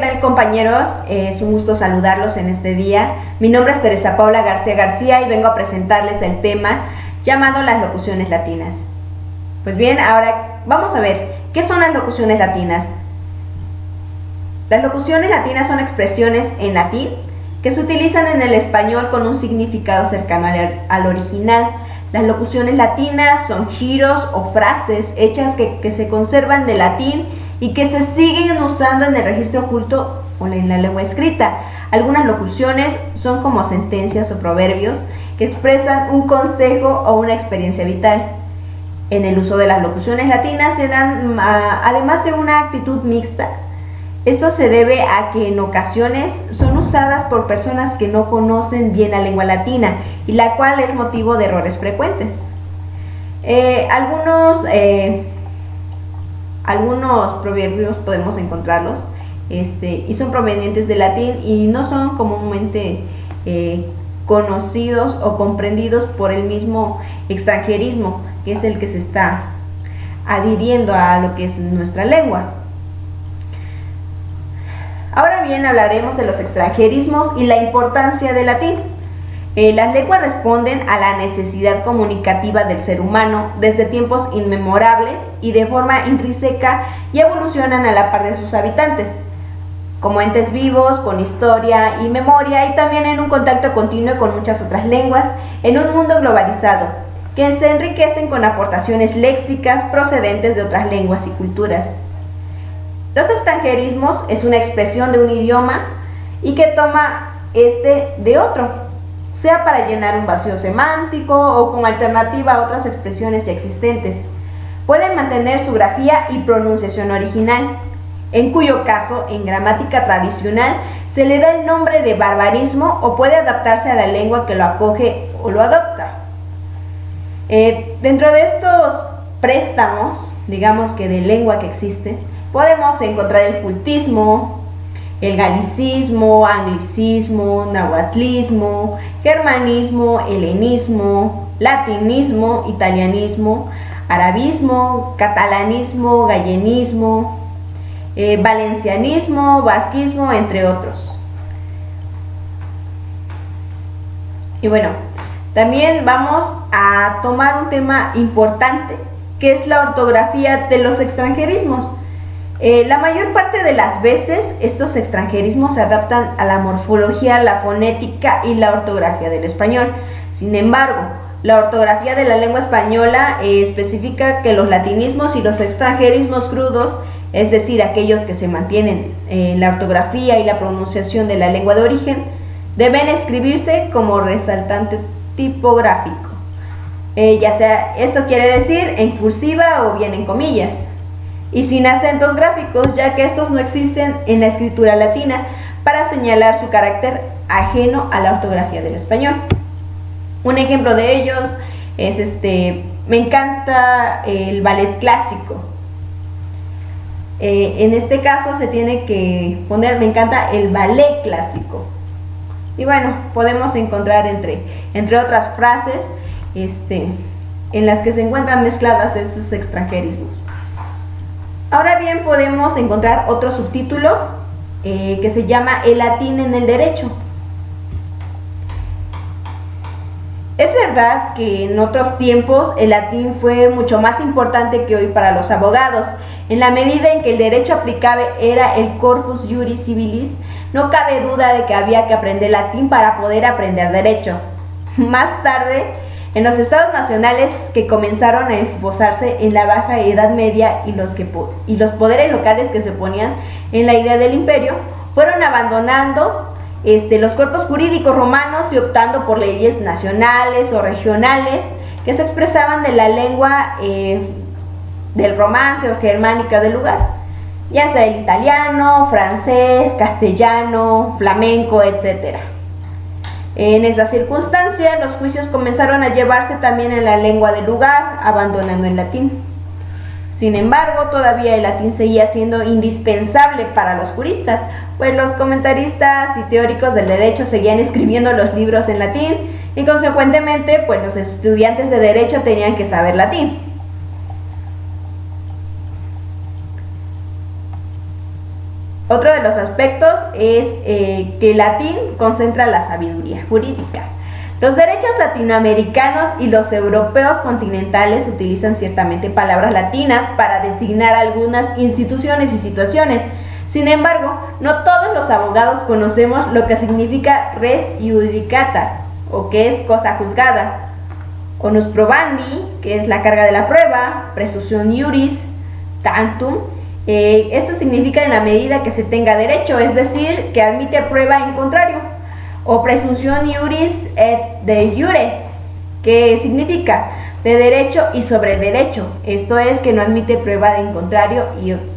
tal, compañeros? Es un gusto saludarlos en este día. Mi nombre es Teresa Paula García García y vengo a presentarles el tema llamado las locuciones latinas. Pues bien, ahora vamos a ver, ¿qué son las locuciones latinas? Las locuciones latinas son expresiones en latín que se utilizan en el español con un significado cercano al original. Las locuciones latinas son giros o frases hechas que se conservan de latín y que se siguen usando en el registro oculto o en la lengua escrita. Algunas locuciones son como sentencias o proverbios que expresan un consejo o una experiencia vital. En el uso de las locuciones latinas se dan, además de una actitud mixta. Esto se debe a que en ocasiones son usadas por personas que no conocen bien la lengua latina y la cual es motivo de errores frecuentes. Algunos proverbios podemos encontrarlos y son provenientes del latín y no son comúnmente conocidos o comprendidos por el mismo extranjerismo, que es el que se está adhiriendo a lo que es nuestra lengua. Ahora bien, hablaremos de los extranjerismos y la importancia del latín. Las lenguas responden a la necesidad comunicativa del ser humano desde tiempos inmemorables y de forma intrínseca y evolucionan a la par de sus habitantes, como entes vivos, con historia y memoria y también en un contacto continuo con muchas otras lenguas en un mundo globalizado, que se enriquecen con aportaciones léxicas procedentes de otras lenguas y culturas. Los extranjerismos es una expresión de un idioma y que toma de otro, sea para llenar un vacío semántico o como alternativa a otras expresiones ya existentes. Pueden mantener su grafía y pronunciación original, en cuyo caso, en gramática tradicional, se le da el nombre de barbarismo o puede adaptarse a la lengua que lo acoge o lo adopta. Dentro de estos préstamos, digamos que de lengua que existe, podemos encontrar el cultismo, el galicismo, anglicismo, nahuatlismo, germanismo, helenismo, latinismo, italianismo, arabismo, catalanismo, gallenismo, valencianismo, vasquismo, entre otros. Y bueno, también vamos a tomar un tema importante, que es la ortografía de los extranjerismos. La mayor parte de las veces estos extranjerismos se adaptan a la morfología, la fonética y la ortografía del español. Sin embargo, la ortografía de la lengua española especifica que los latinismos y los extranjerismos crudos, es decir, aquellos que se mantienen en la ortografía y la pronunciación de la lengua de origen, deben escribirse como resaltante tipográfico. Ya sea, esto quiere decir en cursiva o bien en comillas, y sin acentos gráficos, ya que estos no existen en la escritura latina para señalar su carácter ajeno a la ortografía del español. Un ejemplo de ellos es me encanta el ballet clásico. En este caso se tiene que poner me encanta el ballet clásico. Y bueno, podemos encontrar entre otras frases en las que se encuentran mezcladas de estos extranjerismos. Ahora bien, podemos encontrar otro subtítulo que se llama El latín en el derecho. Es verdad que en otros tiempos el latín fue mucho más importante que hoy para los abogados. En la medida en que el derecho aplicable era el corpus juris civilis, no cabe duda de que había que aprender latín para poder aprender derecho. Más tarde, en los estados nacionales que comenzaron a esbozarse en la Baja Edad Media y los poderes locales que se oponían en la idea del imperio, fueron abandonando los cuerpos jurídicos romanos y optando por leyes nacionales o regionales que se expresaban de la lengua del romance o germánica del lugar, ya sea el italiano, francés, castellano, flamenco, etc. En esta circunstancia, los juicios comenzaron a llevarse también en la lengua del lugar, abandonando el latín. Sin embargo, todavía el latín seguía siendo indispensable para los juristas, pues los comentaristas y teóricos del derecho seguían escribiendo los libros en latín y consecuentemente, pues los estudiantes de derecho tenían que saber latín. Otro de los aspectos es que el latín concentra la sabiduría jurídica. Los derechos latinoamericanos y los europeos continentales utilizan ciertamente palabras latinas para designar algunas instituciones y situaciones. Sin embargo, no todos los abogados conocemos lo que significa res judicata, o que es cosa juzgada, onus probandi, que es la carga de la prueba, presunción iuris tantum. Esto significa en la medida que se tenga derecho, es decir, que admite prueba en contrario, o presunción iuris et de iure, que significa de derecho y sobre derecho, esto es que no admite prueba en contrario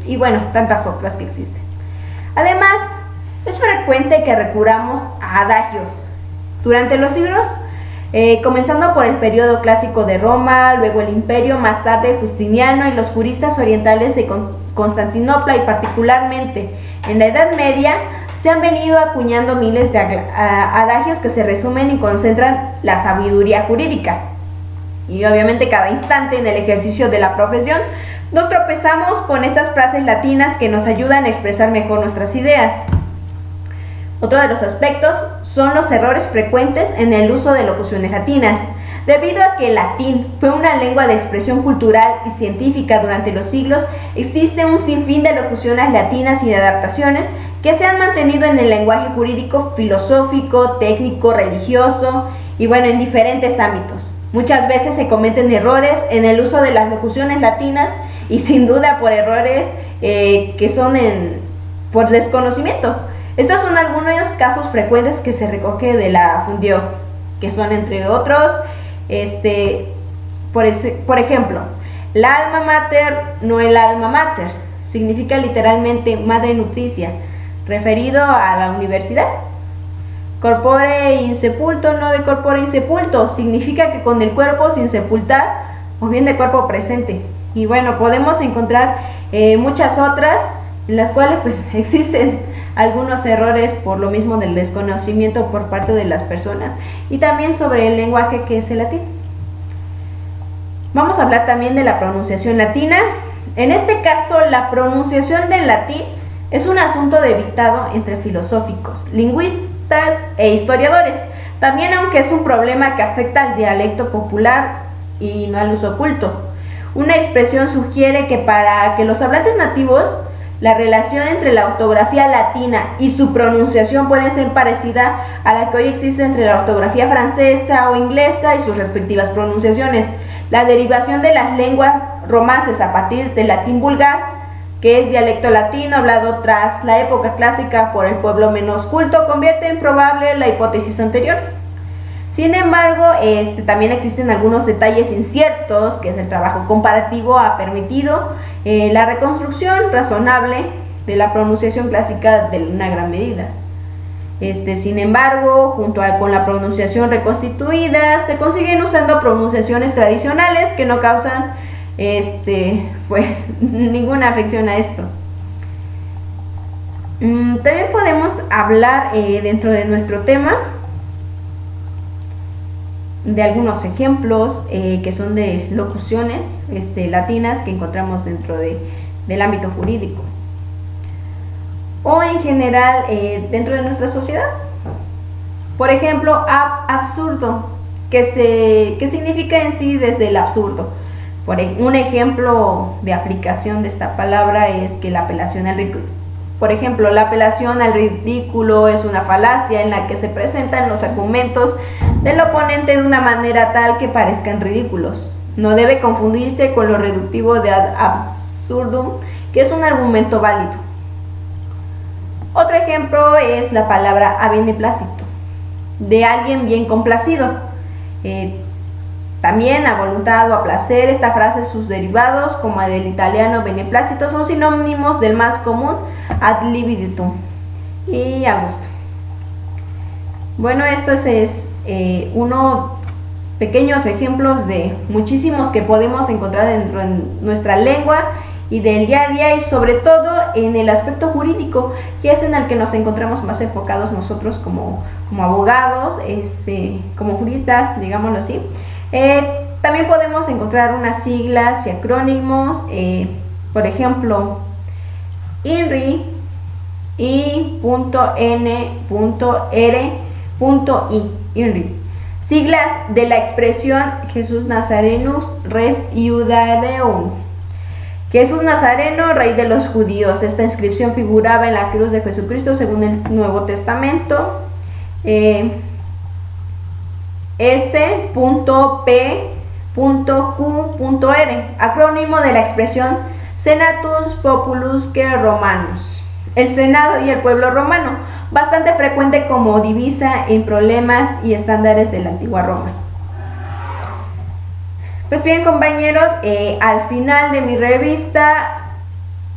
y bueno, tantas otras que existen. Además, es frecuente que recurramos a adagios. Durante los siglos, comenzando por el periodo clásico de Roma, luego el Imperio, más tarde Justiniano y los juristas orientales de Constantinopla y particularmente en la Edad Media, se han venido acuñando miles de adagios que se resumen y concentran la sabiduría jurídica. Y obviamente cada instante en el ejercicio de la profesión nos tropezamos con estas frases latinas que nos ayudan a expresar mejor nuestras ideas. Otro de los aspectos son los errores frecuentes en el uso de locuciones latinas. Debido a que el latín fue una lengua de expresión cultural y científica durante los siglos, existe un sinfín de locuciones latinas y de adaptaciones que se han mantenido en el lenguaje jurídico, filosófico, técnico, religioso y bueno, en diferentes ámbitos. Muchas veces se cometen errores en el uso de las locuciones latinas y sin duda por errores que son por desconocimiento. Estos son algunos casos frecuentes que se recoge de la Fundió, que son entre otros, por ejemplo, la alma mater, no el alma mater, significa literalmente madre nutricia, referido a la universidad. Corpore insepulto, no de corpore insepulto, significa que con el cuerpo sin sepultar o bien de cuerpo presente. Y bueno, podemos encontrar muchas otras en las cuales pues existen algunos errores por lo mismo del desconocimiento por parte de las personas y también sobre el lenguaje que es el latín. Vamos a hablar también de la pronunciación latina. En este caso, la pronunciación del latín es un asunto debitado entre filosóficos, lingüistas e historiadores. También, aunque es un problema que afecta al dialecto popular y no al uso culto. Una expresión sugiere que para que los hablantes nativos, la relación entre la ortografía latina y su pronunciación puede ser parecida a la que hoy existe entre la ortografía francesa o inglesa y sus respectivas pronunciaciones. La derivación de las lenguas romances a partir del latín vulgar, que es dialecto latino hablado tras la época clásica por el pueblo menos culto, convierte en probable la hipótesis anterior. Sin embargo, también existen algunos detalles inciertos, que es el trabajo comparativo ha permitido la reconstrucción razonable de la pronunciación clásica de una gran medida. Sin embargo, junto con la pronunciación reconstituida, se consiguen usando pronunciaciones tradicionales que no causan pues ninguna afección a esto. También podemos hablar dentro de nuestro tema de algunos ejemplos que son de locuciones latinas que encontramos dentro del ámbito jurídico o en general dentro de nuestra sociedad. Por ejemplo, ab absurdo, que significa en sí desde el absurdo. Un ejemplo de aplicación de esta palabra es que la apelación al ridículo. Por ejemplo, la apelación al ridículo es una falacia en la que se presentan los argumentos del oponente de una manera tal que parezcan ridículos. No debe confundirse con lo reductivo de ad absurdum, que es un argumento válido. Otro ejemplo es la palabra a beneplácito, de alguien bien complacido. También a voluntad o a placer, esta frase, sus derivados, como del italiano beneplácito, son sinónimos del más común ad libitum y a gusto. Bueno, estos es pequeños ejemplos de muchísimos que podemos encontrar dentro de nuestra lengua y del día a día, y sobre todo en el aspecto jurídico, que es en el que nos encontramos más enfocados nosotros como abogados, como juristas, digámoslo así. También podemos encontrar unas siglas y acrónimos, por ejemplo, INRI, INRI, siglas de la expresión Jesús Nazarenus Res Iudaeorum. Jesús Nazareno, Rey de los Judíos. Esta inscripción figuraba en la cruz de Jesucristo según el Nuevo Testamento. S.P.Q.R, acrónimo de la expresión Senatus Populusque Romanus, el Senado y el pueblo romano, bastante frecuente como divisa en problemas y estándares de la antigua Roma. Pues bien, compañeros, al final de mi revista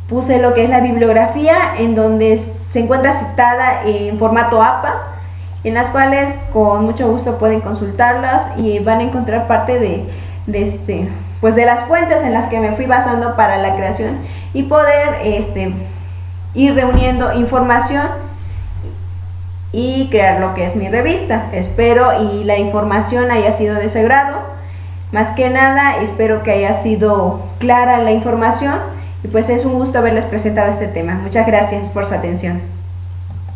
puse lo que es la bibliografía, en donde se encuentra citada en formato APA, en las cuales con mucho gusto pueden consultarlas y van a encontrar parte de las fuentes en las que me fui basando para la creación y poder ir reuniendo información y crear lo que es mi revista. Espero y la información haya sido de su agrado. Más que nada, espero que haya sido clara la información y pues es un gusto haberles presentado este tema. Muchas gracias por su atención.